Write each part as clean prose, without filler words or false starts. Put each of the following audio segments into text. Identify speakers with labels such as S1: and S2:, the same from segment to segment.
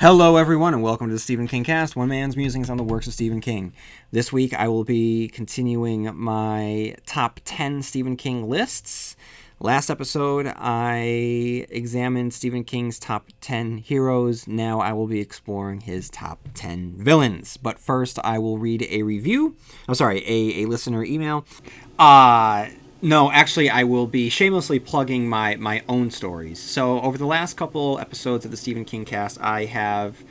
S1: Hello, everyone, and welcome to the Stephen King Cast, one man's musings on the works of Stephen King. This week, I will be continuing my top 10 Stephen King lists. Last episode, I examined Stephen King's top 10 heroes. Now I will be exploring his top 10 villains. But first, I will read a review. A listener email. No, actually, I will be shamelessly plugging my own stories. So over the last couple episodes of the Stephen King Cast, I have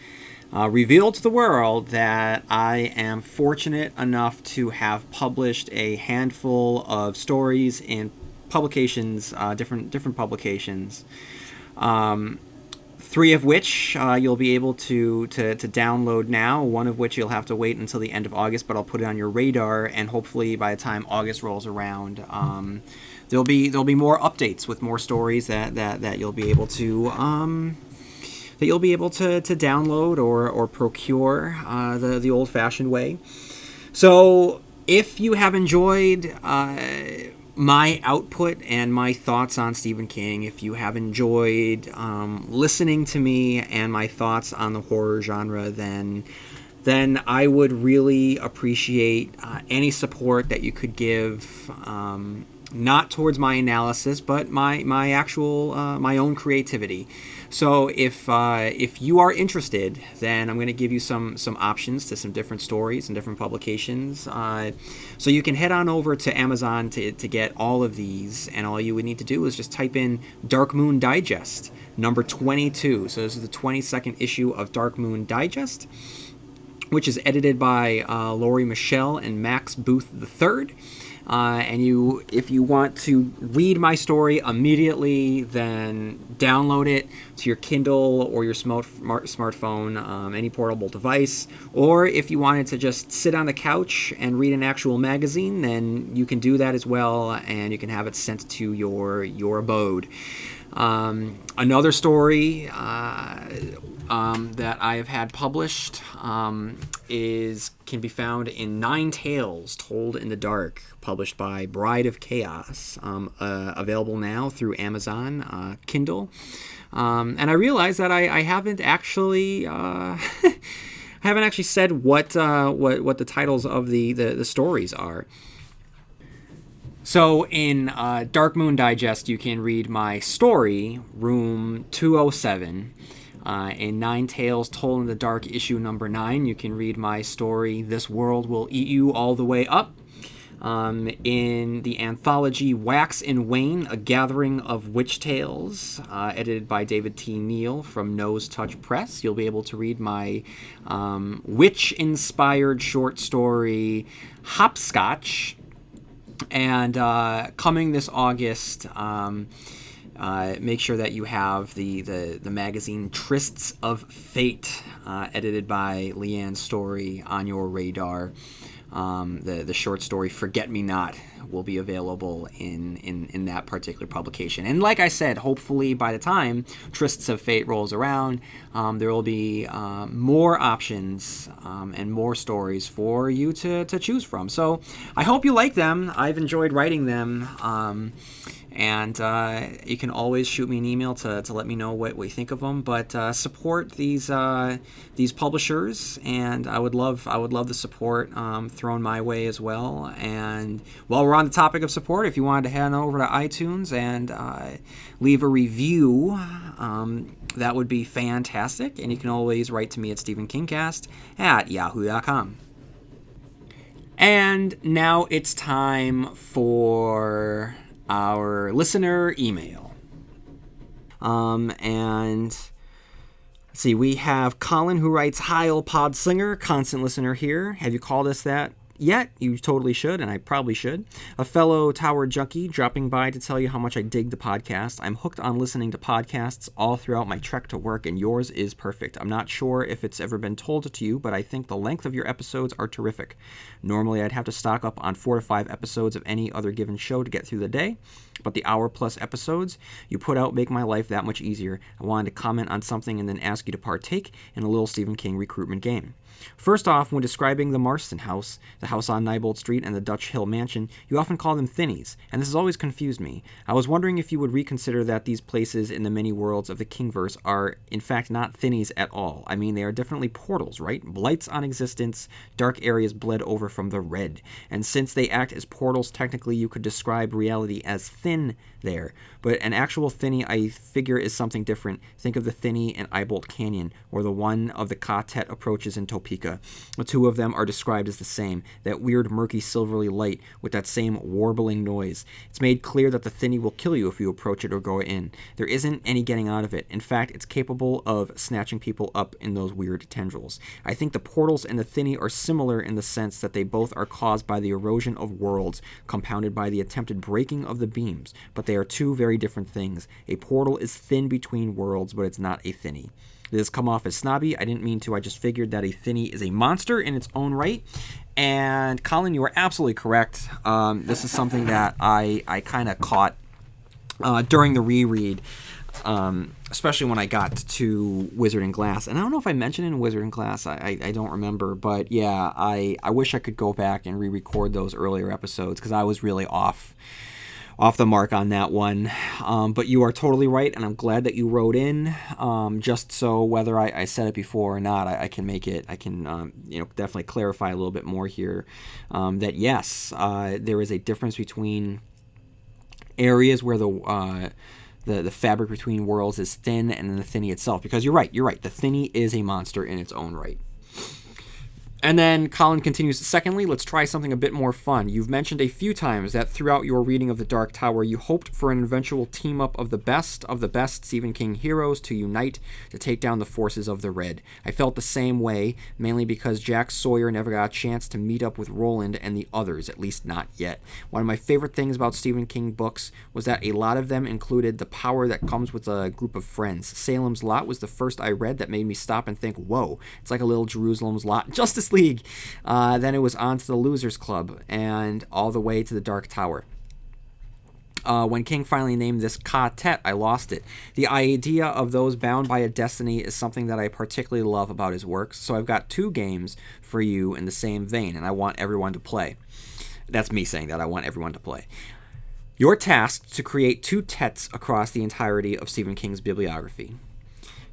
S1: revealed to the world that I am fortunate enough to have published a handful of stories in publications, different publications. Three of which you'll be able to download now. One of which you'll have to wait until the end of August, but I'll put it on your radar, and hopefully by the time August rolls around, there'll be more updates with more stories that you'll be able to download or procure the old-fashioned way. So if you have enjoyed my output and my thoughts on Stephen King, if you have enjoyed listening to me and my thoughts on the horror genre, then I would really appreciate any support that you could give, not towards my analysis, but my actual my own creativity. So if you are interested, then I'm going to give you some options to some different stories and different publications. So you can head on over to Amazon to get all of these, and all you would need to do is just type in Dark Moon Digest, number 22. So this is the 22nd issue of Dark Moon Digest, which is edited by Laurie Michelle and Max Booth III. And if you want to read my story immediately, then download it to your Kindle or your smartphone, any portable device. Or if you wanted to just sit on the couch and read an actual magazine, then you can do that as well, and you can have it sent to your abode. Another story that I have had published can be found in Nine Tales Told in the Dark, published by Bride of Chaos, available now through Amazon Kindle. And I realized that I haven't actually said what the titles of the stories are. So in Dark Moon Digest, you can read my story, Room 207. In Nine Tales Told in the Dark, issue number 9, you can read my story, This World Will Eat You All the Way Up. In the anthology Wax and Wane, A Gathering of Witch Tales, edited by David T. Neal from Nose Touch Press, you'll be able to read my witch-inspired short story, Hopscotch. And coming this August, make sure that you have the magazine Trysts of Fate, edited by Leanne Story, on your radar. The short story Forget Me Not will be available in that particular publication. And like I said, hopefully by the time Trysts of Fate rolls around, there will be more options and more stories for you to choose from. So I hope you like them. I've enjoyed writing them. And you can always shoot me an email to let me know what you think of them. But support these publishers, and I would love the support thrown my way as well. And while we're on the topic of support, if you wanted to head on over to iTunes and leave a review, that would be fantastic. And you can always write to me at StephenKingcast@yahoo.com. And now it's time for our listener email. And let's see, we have Colin, who writes, "Hi, old Podslinger, constant listener here. Have you called us that yet? You totally should, and I probably should. A fellow Tower junkie dropping by to tell you how much I dig the podcast. I'm hooked on listening to podcasts all throughout my trek to work, and yours is perfect. I'm not sure if it's ever been told to you, but I think the length of your episodes are terrific. Normally, I'd have to stock up on 4 to 5 episodes of any other given show to get through the day, but the hour-plus episodes you put out make my life that much easier. I wanted to comment on something and then ask you to partake in a little Stephen King recruitment game. First off, when describing the Marston House, the house on Neibolt Street, and the Dutch Hill Mansion, you often call them thinnies, and this has always confused me. I was wondering if you would reconsider that these places in the many worlds of the Kingverse are, in fact, not thinnies at all. I mean, they are definitely portals, right? Blights on existence, dark areas bled over from the red. And since they act as portals, technically you could describe reality as thin there. But an actual thinny, I figure, is something different. Think of the thinny in Eyebolt Canyon, or the one of the Ka-Tet approaches in Topeka. The two of them are described as the same, that weird murky silvery light with that same warbling noise. It's made clear that the thinny will kill you if you approach it or go in. There isn't any getting out of it. In fact, it's capable of snatching people up in those weird tendrils. I think the portals and the thinny are similar in the sense that they both are caused by the erosion of worlds, compounded by the attempted breaking of the beams, but they are two very different things. A portal is thin between worlds, but it's not a thinny. This has come off as snobby. I didn't mean to. I just figured that a thinny is a monster in its own right. And Colin, you are absolutely correct. This is something that I kind of caught during the reread, especially when I got to Wizard and Glass. And I don't know if I mentioned it in Wizard and Glass. I don't remember. But yeah, I wish I could go back and re-record those earlier episodes because I was really off the mark on that one. But you are totally right, and I'm glad that you wrote in, just so whether I said it before or not, I can make it, I can definitely clarify a little bit more here, that yes, there is a difference between areas where the fabric between worlds is thin and then the thinny itself, because you're right, the thinny is a monster in its own right. And then Colin continues, secondly, let's try something a bit more fun. You've mentioned a few times that throughout your reading of The Dark Tower, you hoped for an eventual team-up of the best Stephen King heroes to unite to take down the forces of the Red. I felt the same way, mainly because Jack Sawyer never got a chance to meet up with Roland and the others, at least not yet. One of my favorite things about Stephen King books was that a lot of them included the power that comes with a group of friends. Salem's Lot was the first I read that made me stop and think, whoa, it's like a little Jerusalem's Lot. Justice League. Then it was on to the Losers Club and all the way to the Dark Tower. When King finally named this Ka-Tet, I lost it. The idea of those bound by a destiny is something that I particularly love about his works, so I've got two games for you in the same vein, and I want everyone to play. That's me saying that. I want everyone to play. You're tasked to create two Tets across the entirety of Stephen King's bibliography.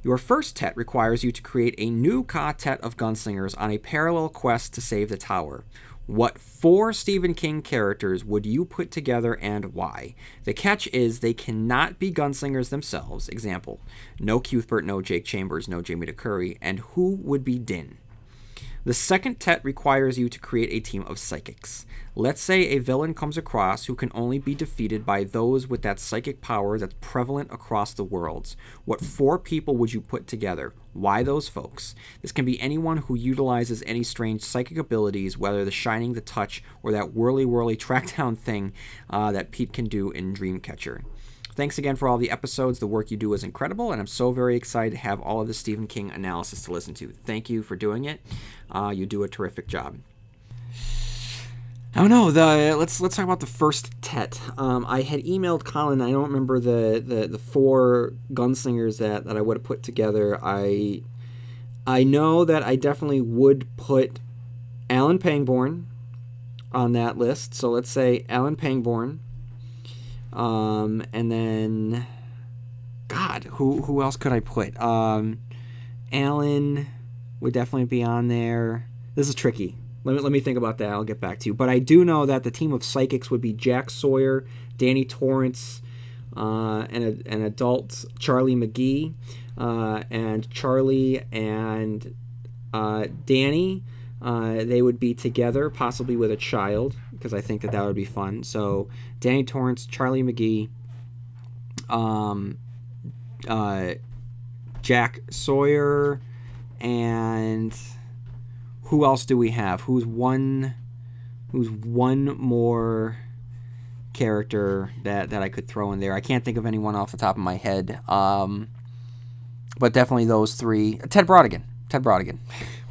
S1: Your first Tet requires you to create a new Ka-Tet of gunslingers on a parallel quest to save the tower. What 4 Stephen King characters would you put together and why? The catch is they cannot be gunslingers themselves. Example, no Cuthbert, no Jake Chambers, no Jamie DeCurry, and who would be Din? The second Tet requires you to create a team of psychics. Let's say a villain comes across who can only be defeated by those with that psychic power that's prevalent across the worlds. What 4 people would you put together? Why those folks? This can be anyone who utilizes any strange psychic abilities, whether the Shining, the Touch, or that whirly-whirly track-down thing that Pete can do in Dreamcatcher. Thanks again for all the episodes. The work you do is incredible, and I'm so very excited to have all of the Stephen King analysis to listen to. Thank you for doing it. You do a terrific job. I don't know. Let's talk about the first Tet. I had emailed Colin. I don't remember the 4 gunslingers that I would have put together. I know that I definitely would put Alan Pangborn on that list. So let's say Alan Pangborn. And then, God, who else could I put? Alan would definitely be on there. This is tricky. Let me think about that. I'll get back to you. But I do know that the team of psychics would be Jack Sawyer, Danny Torrance, an adult Charlie McGee, and Charlie and Danny. They would be together, possibly with a child, because I think that would be fun. So Danny Torrance, Charlie McGee, Jack Sawyer, and who else do we have? Who's one more character that I could throw in there? I can't think of anyone off the top of my head. But definitely those 3. Ted Brodigan.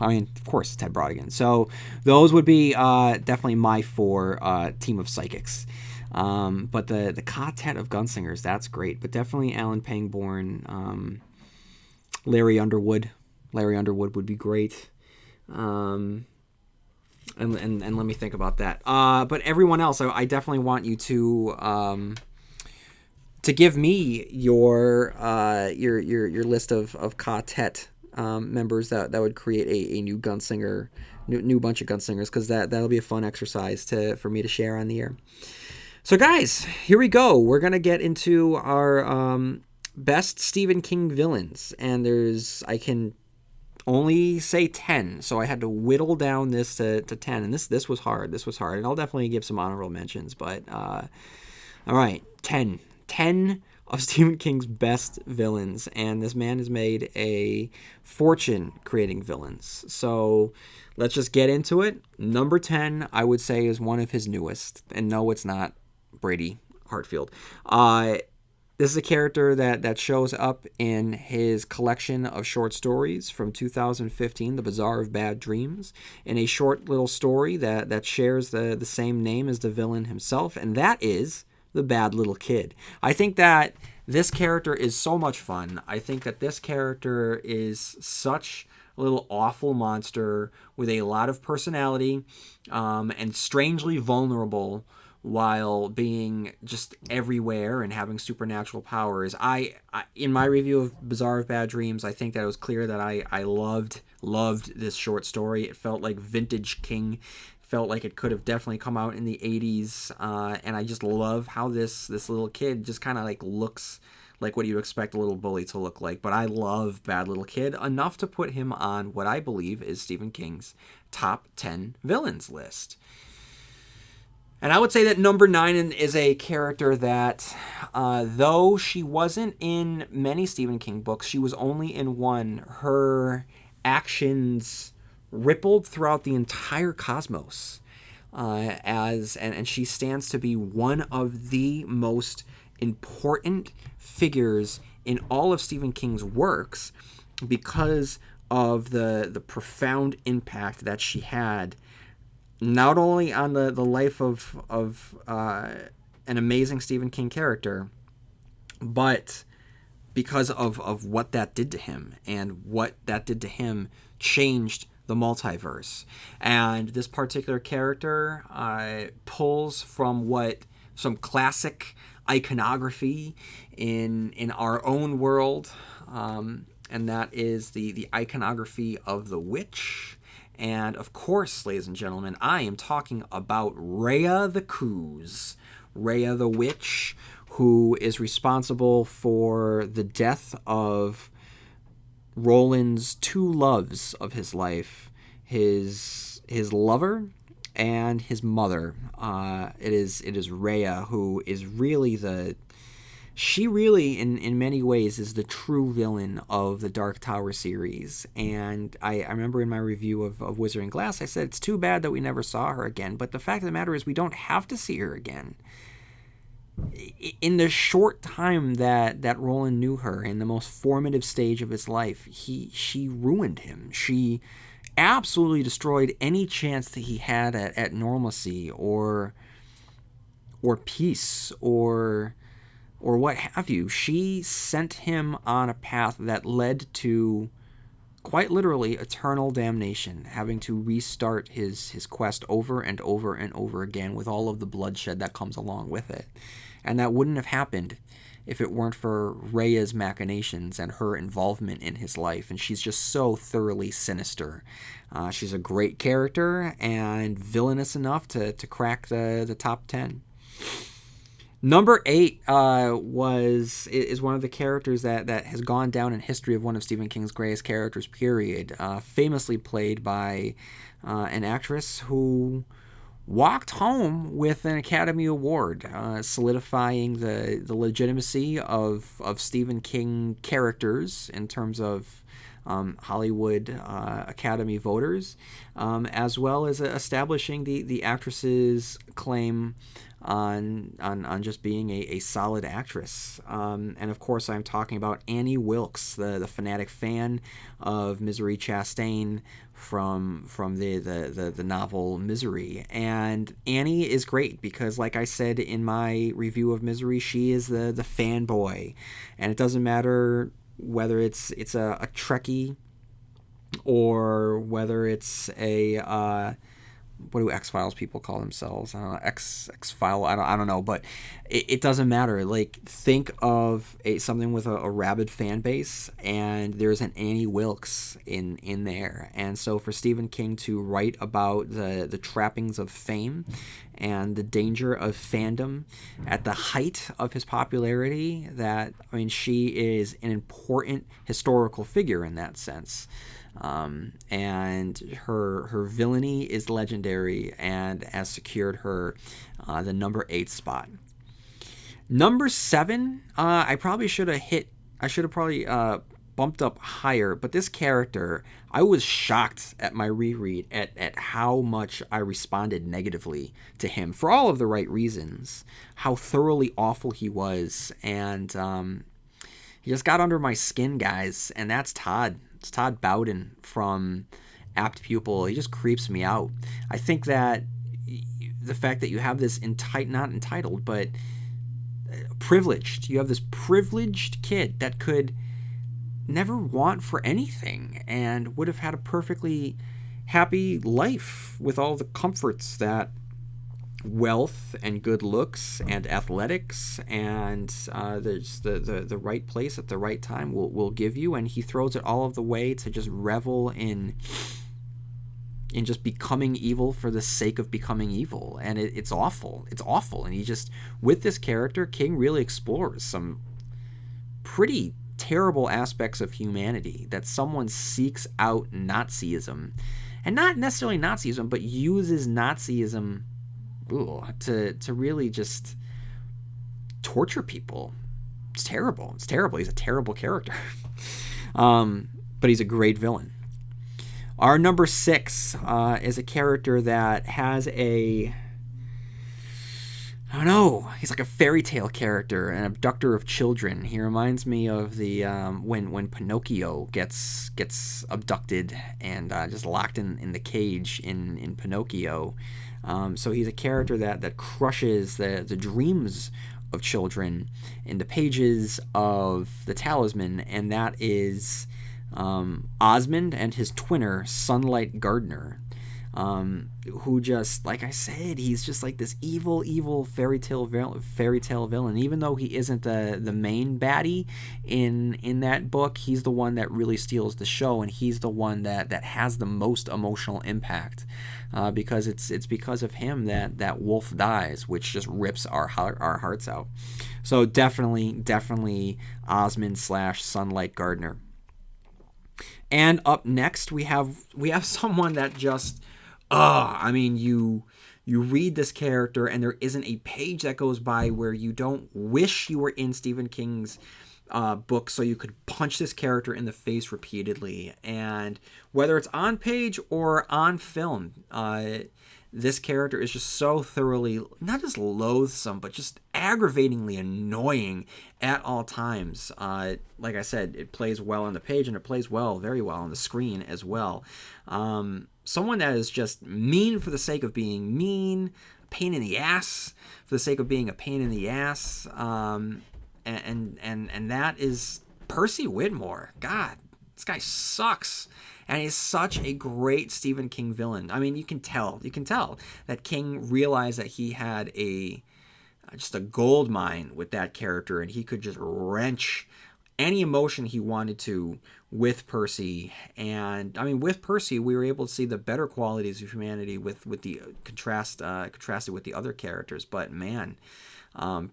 S1: I mean, of course, Ted Brodigan. So those would be definitely my 4 team of psychics. But the Ka-Tet of gunslingers, that's great. But definitely Alan Pangborn, Larry Underwood. Larry Underwood would be great. And let me think about that. But everyone else, I definitely want you to give me your list of quartet members that would create a new gunslinger, new bunch of gunslingers, because that'll be a fun exercise for me to share on the air. So guys, here we go. We're gonna get into our best Stephen King villains, and I can only say 10, so I had to whittle down this to 10, and this was hard. And I'll definitely give some honorable mentions, but all right, 10 of Stephen King's best villains, and this man has made a fortune creating villains. So let's just get into it. Number 10, I would say, is one of his newest, and no, it's not Brady Hartfield. This is a character that shows up in his collection of short stories from 2015, The Bazaar of Bad Dreams, in a short little story that shares the same name as the villain himself, and that is the Bad Little Kid. I think that this character is so much fun. I think that this character is such a little awful monster with a lot of personality, and strangely vulnerable, while being just everywhere and having supernatural powers. I in my review of Bazaar of Bad Dreams, I think that it was clear that I loved this short story. It felt like vintage King. Felt like it could have definitely come out in the 80s, and I just love how this little kid just kind of like looks like what you expect a little bully to look like. But I love Bad Little Kid enough to put him on what I believe is Stephen King's top 10 villains list. And I would say that number 9 is a character that, though she wasn't in many Stephen King books, she was only in one. Her actions rippled throughout the entire cosmos, and she stands to be one of the most important figures in all of Stephen King's works because of the profound impact that she had, not only on the life of an amazing Stephen King character, but because of what that did to him, and what that did to him changed the multiverse. And this particular character pulls from some classic iconography in our own world, and that is the iconography of the witch. And of course, ladies and gentlemen, I am talking about Rhea the Coos, Rhea the Witch, who is responsible for the death of Roland's two loves of his life, his lover and his mother. It is Rhea who is really she in many ways is the true villain of the Dark Tower series. And I remember in my review of Wizard and Glass, I said it's too bad that we never saw her again. But the fact of the matter is we don't have to see her again. In the short time that Roland knew her, in the most formative stage of his life, she ruined him. She absolutely destroyed any chance that he had at normalcy or peace or what have you. She sent him on a path that led to, quite literally, eternal damnation, having to restart his quest over and over and over again with all of the bloodshed that comes along with it. And that wouldn't have happened if it weren't for Rhea's machinations and her involvement in his life. And she's just so thoroughly sinister. She's a great character and villainous enough to crack the top 10. Number 8 is one of the characters that has gone down in history of one of Stephen King's greatest characters, period. Famously played by an actress who walked home with an Academy Award, solidifying the legitimacy of Stephen King characters in terms of Hollywood Academy voters, as well as establishing the actress's claim on just being a solid actress. And of course, I'm talking about Annie Wilkes, the fanatic fan of Misery Chastain from the novel Misery. And Annie is great because, like I said in my review of Misery, she is the fanboy, and it doesn't matter whether it's a Trekkie or whether it's a what do X-Files people call themselves? I don't know, X-File. I don't know, but it doesn't matter. Like, think of something with a rabid fan base, and there's an Annie Wilkes in there. And so for Stephen King to write about the trappings of fame and the danger of fandom at the height of his popularity, she is an important historical figure in that sense. And her villainy is legendary and has secured her the number 8 spot. Number 7, I should have probably bumped up higher, but this character, I was shocked at my reread at how much I responded negatively to him for all of the right reasons, how thoroughly awful he was, and he just got under my skin, guys, and that's Todd. It's Todd Bowden from Apt Pupil. He just creeps me out. I think that the fact that you have this not entitled, but privileged. You have this privileged kid that could never want for anything and would have had a perfectly happy life with all the comforts that wealth and good looks and athletics and there's the right place at the right time will give you, and he throws it all of the way to just revel in just becoming evil for the sake of becoming evil, and it's awful. And he just, with this character, King really explores some pretty terrible aspects of humanity, that someone seeks out Nazism, and not necessarily Nazism, but uses Nazism to really just torture people. It's terrible. He's a terrible character. But he's a great villain. Our number 6 is a character that has I don't know, he's like a fairy tale character, an abductor of children. He reminds me of the when Pinocchio gets abducted and just locked in the cage in Pinocchio. So he's a character that crushes the dreams of children in the pages of The Talisman, and that is Osmond and his twinner, Sunlight Gardner, who just, like I said, he's just like this evil fairy tale villain. Even though he isn't the main baddie in that book, he's the one that really steals the show, and he's the one that has the most emotional impact. Because it's because of him that Wolf dies, which just rips our hearts out. So definitely Osmond / Sunlight Gardner. And up next we have someone that just you read this character and there isn't a page that goes by where you don't wish you were in Stephen King's book so you could punch this character in the face repeatedly. And whether it's on page or on film, this character is just so thoroughly, not just loathsome, but just aggravatingly annoying at all times. Like I said, it plays well on the page, and it plays very well on the screen as well. Someone that is just mean for the sake of being mean, pain in the ass for the sake of being a pain in the ass. And that is Percy Whitmore. God, this guy sucks. And he's such a great Stephen King villain. I mean, you can tell that King realized that he had just a gold mine with that character, and he could just wrench any emotion he wanted to with Percy. And I mean, with Percy, we were able to see the better qualities of humanity with the contrasted with the other characters. But man,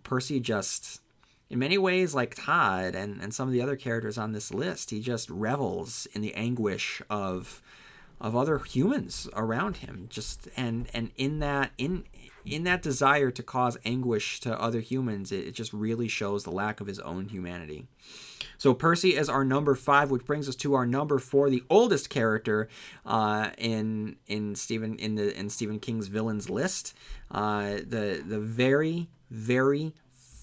S1: Percy just, in many ways, like Todd and some of the other characters on this list, he just revels in the anguish of other humans around him. Just and in that desire to cause anguish to other humans, it just really shows the lack of his own humanity. So Percy is our number 5, which brings us to our number 4, the oldest character in Stephen King's villains list, the very, very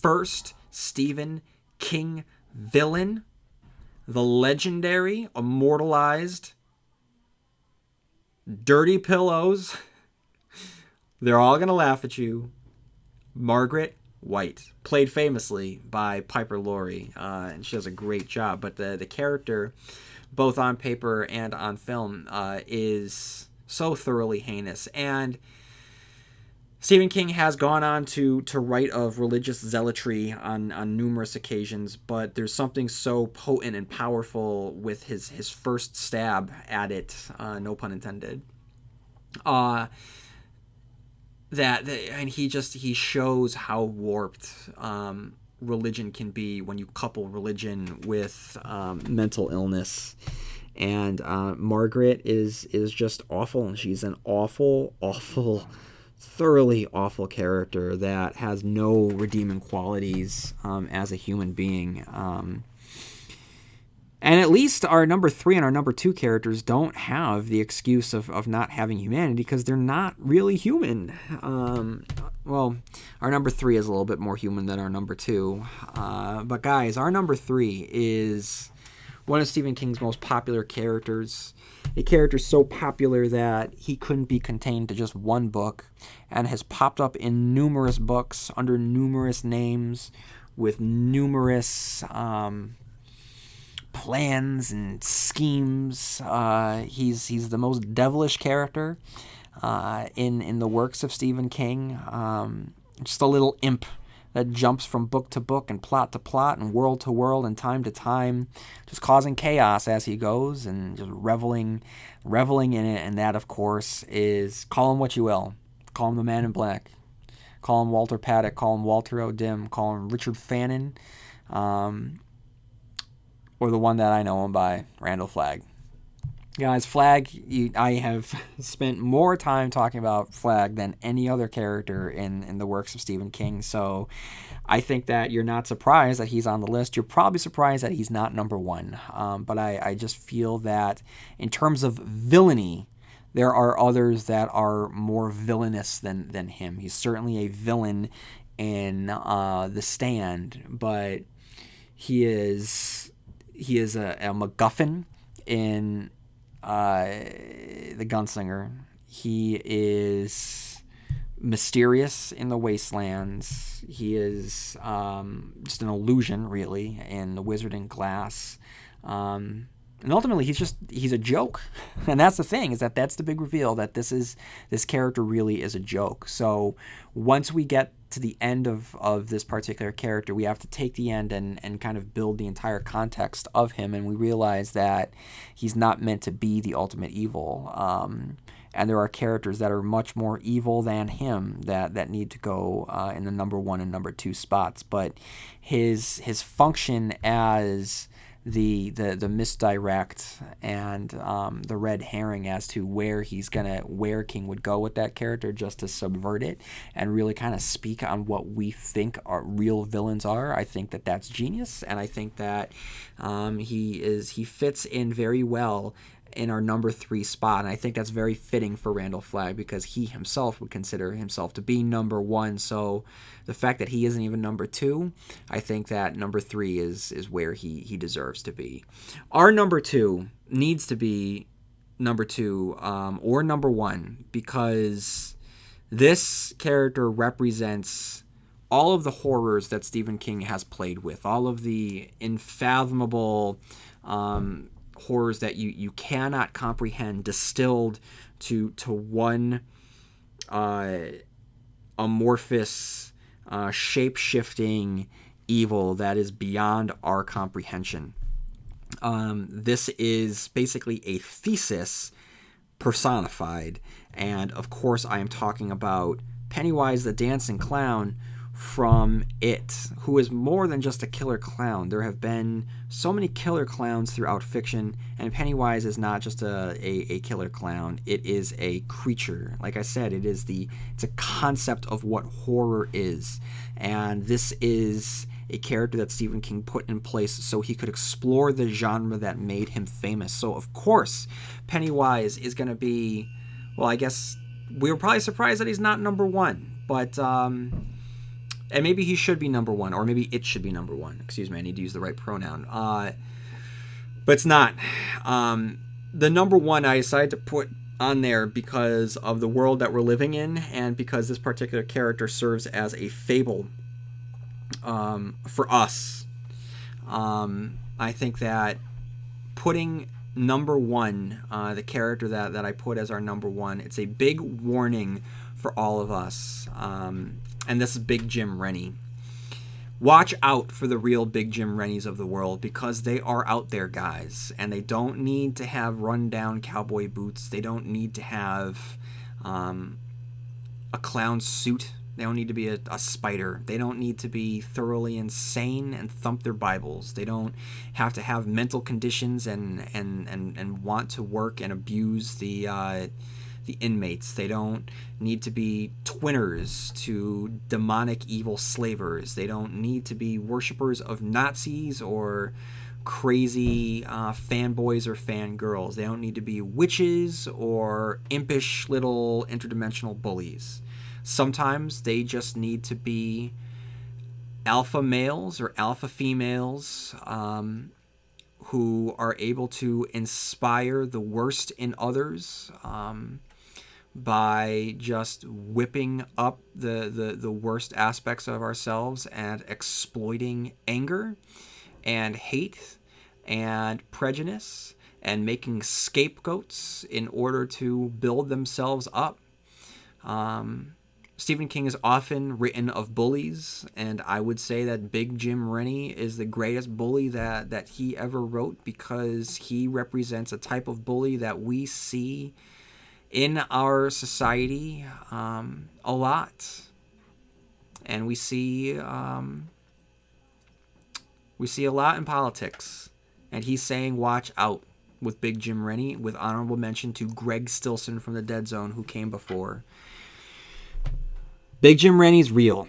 S1: first Stephen King villain, the legendary, immortalized, dirty pillows. They're all going to laugh at you. Margaret White, played famously by Piper Laurie, and she does a great job. But the character both on paper and on film, is so thoroughly heinous. And Stephen King has gone on to write of religious zealotry on numerous occasions, but there's something so potent and powerful with his first stab at it, no pun intended, and he shows how warped religion can be when you couple religion with mental illness. And Margaret is just awful, and she's an awful, thoroughly awful character that has no redeeming qualities as a human being. And at least our number 3 and our number 2 characters don't have the excuse of not having humanity, because they're not really human. Well, our number 3 is a little bit more human than our number 2. But guys, our number 3 is one of Stephen King's most popular characters. A character so popular that he couldn't be contained to just one book, and has popped up in numerous books under numerous names with numerous plans and schemes. He's the most devilish character in the works of Stephen King. Just a little imp that jumps from book to book and plot to plot and world to world and time to time, just causing chaos as he goes and just reveling in it. And that, of course, is, call him what you will. Call him the Man in Black. Call him Walter Paddock. Call him Walter O'Dim. Call him Richard Fannin. Or the one that I know him by, Randall Flagg. Guys, Flagg, I have spent more time talking about Flagg than any other character in the works of Stephen King, so I think that you're not surprised that he's on the list. You're probably surprised that he's not number 1, but I just feel that in terms of villainy, there are others that are more villainous than him. He's certainly a villain in The Stand, but he is a MacGuffin in The Gunslinger. He is mysterious in The Wastelands. He is just an illusion, really, in The Wizard in Glass. And ultimately, he's a joke. And that's the thing, is that's the big reveal, that this character really is a joke. So once we get to the end of this particular character, we have to take the end and kind of build the entire context of him, and we realize that he's not meant to be the ultimate evil. And there are characters that are much more evil than him that need to go in the number 1 and number 2 spots. But his function as the misdirect and the red herring as to where King would go with that character, just to subvert it and really kind of speak on what we think our real villains are. I think that's genius, and I think that he fits in very well in our number 3 spot, and I think that's very fitting for Randall Flagg, because he himself would consider himself to be number 1. So the fact that he isn't even number 2, I think that number 3 is where he deserves to be. Our number 2 needs to be number 2 or number 1, because this character represents all of the horrors that Stephen King has played with, all of the unfathomable horrors that you cannot comprehend, distilled to one amorphous, shape-shifting evil that is beyond our comprehension. This is basically a thesis personified, and of course I am talking about Pennywise the Dancing Clown from It, who is more than just a killer clown. There have been so many killer clowns throughout fiction, and Pennywise is not just a killer clown. It is a creature. Like I said, it's a concept of what horror is, and this is a character that Stephen King put in place so he could explore the genre that made him famous. So of course Pennywise is going to be, well, I guess we were probably surprised that he's not number 1, but and maybe he should be number 1, or maybe it should be number 1. Excuse me, I need to use the right pronoun. But it's not. The number 1 I decided to put on there because of the world that we're living in, and because this particular character serves as a fable for us. I think that putting number one, the character that I put as our number one, it's a big warning for all of us. And this is Big Jim Rennie. Watch out for the real Big Jim Rennies of the world, because they are out there, guys. And they don't need to have run-down cowboy boots. They don't need to have a clown suit. They don't need to be a spider. They don't need to be thoroughly insane and thump their Bibles. They don't have to have mental conditions and want to work and abuse the inmates. They don't need to be twinners to demonic evil slavers. They don't need to be worshippers of Nazis or crazy fanboys or fangirls. They don't need to be witches or impish little interdimensional bullies. Sometimes they just need to be alpha males or alpha females who are able to inspire the worst in others by just whipping up the worst aspects of ourselves and exploiting anger and hate and prejudice and making scapegoats in order to build themselves up. Stephen King is often written of bullies, and I would say that Big Jim Rennie is the greatest bully that he ever wrote, because he represents a type of bully that we see in our society a lot. And we see a lot in politics. And he's saying watch out with Big Jim Rennie, with honorable mention to Greg Stilson from the Dead Zone, who came before. Big Jim Rennie's real,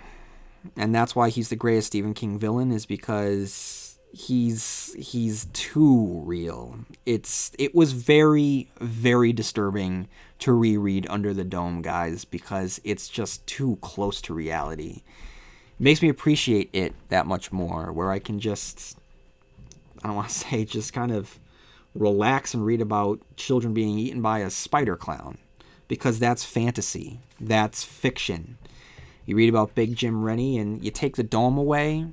S1: and that's why he's the greatest Stephen King villain, is because he's too real. It was very, very disturbing to reread Under the Dome, guys, because it's just too close to reality. It makes me appreciate it that much more, where I can just, I don't want to say just kind of relax and read about children being eaten by a spider clown, because that's fantasy, that's fiction. You read about Big Jim Rennie and you take the dome away.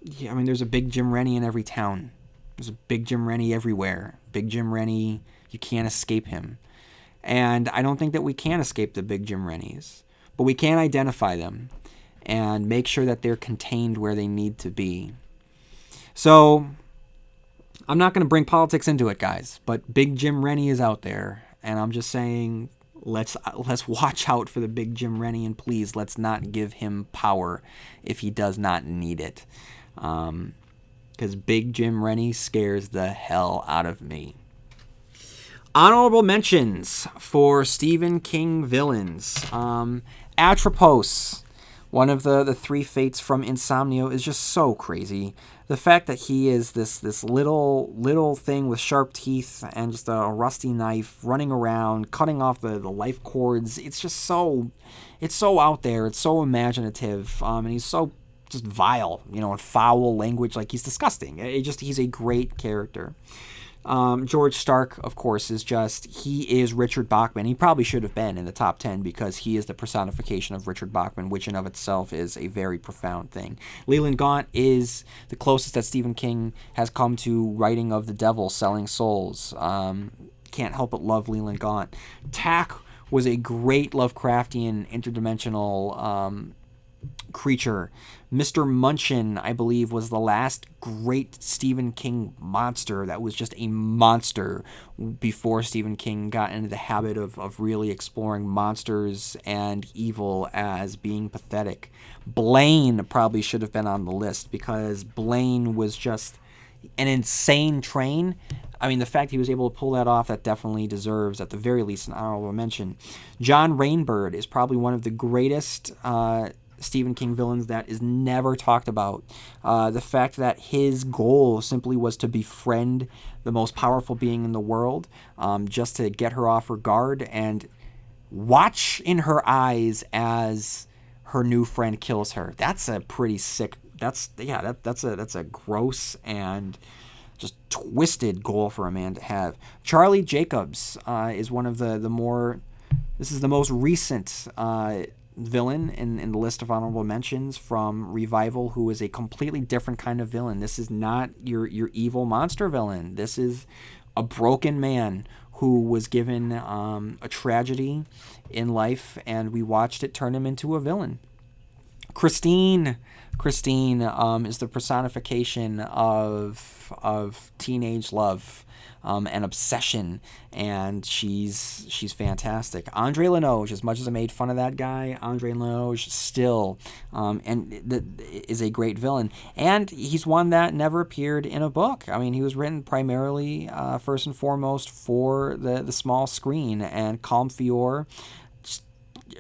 S1: Yeah, I mean, there's a Big Jim Rennie in every town. There's a Big Jim Rennie everywhere. Big Jim Rennie, you can't escape him. And I don't think that we can escape the Big Jim Rennies, but we can identify them and make sure that they're contained where they need to be. So I'm not going to bring politics into it, guys, but Big Jim Rennie is out there, and I'm just saying, let's watch out for the Big Jim Rennie, and please, let's not give him power if he does not need it. Because Big Jim Rennie scares the hell out of me. Honorable mentions for Stephen King villains. Atropos, one of the three fates from Insomnia, is just so crazy. The fact that he is this little thing with sharp teeth and just a rusty knife running around, cutting off the life cords, it's so out there, it's so imaginative, and he's so just vile, and foul language, like he's disgusting. He's a great character. George Stark, of course, he is Richard Bachman. He probably should have been in the top 10 because he is the personification of Richard Bachman, which in of itself is a very profound thing. Leland Gaunt is the closest that Stephen King has come to writing of the devil selling souls. Can't help but love Leland Gaunt. Tack was a great Lovecraftian interdimensional creature. Mr. Munchin, I believe, was the last great Stephen King monster that was just a monster before Stephen King got into the habit of really exploring monsters and evil as being pathetic. Blaine probably should have been on the list because Blaine was just an insane train. I mean, the fact he was able to pull that off, that definitely deserves, at the very least, an honorable mention. John Rainbird is probably one of the greatest Stephen King villains that is never talked about. The fact that his goal simply was to befriend the most powerful being in the world, just to get her off her guard and watch in her eyes as her new friend kills her. That's a pretty sick. That's a gross and just twisted goal for a man to have. Charlie Jacobs is one of the more. This is the most recent villain in the list of honorable mentions from Revival, who is a completely different kind of villain. This is not your evil monster villain. This is a broken man who was given a tragedy in life, and we watched it turn him into a villain. Christine is the personification of teenage love and obsession, and she's fantastic. Andre Lenoge, as much as I made fun of that guy, Andre Lenoge still is a great villain, and he's one that never appeared in a book. I mean, he was written primarily, first and foremost, for the small screen, and Comfior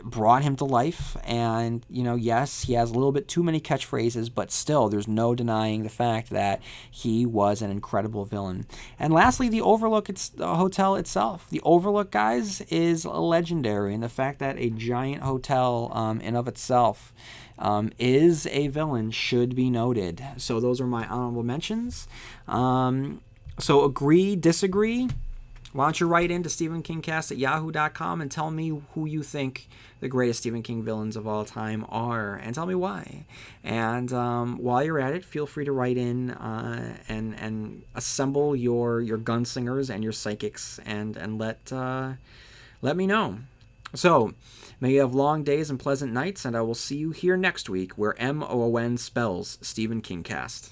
S1: brought him to life. And yes, he has a little bit too many catchphrases, but still there's no denying the fact that he was an incredible villain. And lastly, the Overlook, it's the hotel itself. The Overlook, guys, is legendary, and the fact that a giant hotel in of itself is a villain should be noted. So those are my honorable mentions. So agree, disagree? Why don't you write into StephenKingcast@yahoo.com and tell me who you think the greatest Stephen King villains of all time are, and tell me why. And while you're at it, feel free to write in and assemble your gunslingers and your psychics and let me know. So, may you have long days and pleasant nights, and I will see you here next week where MOON spells Stephen Kingcast.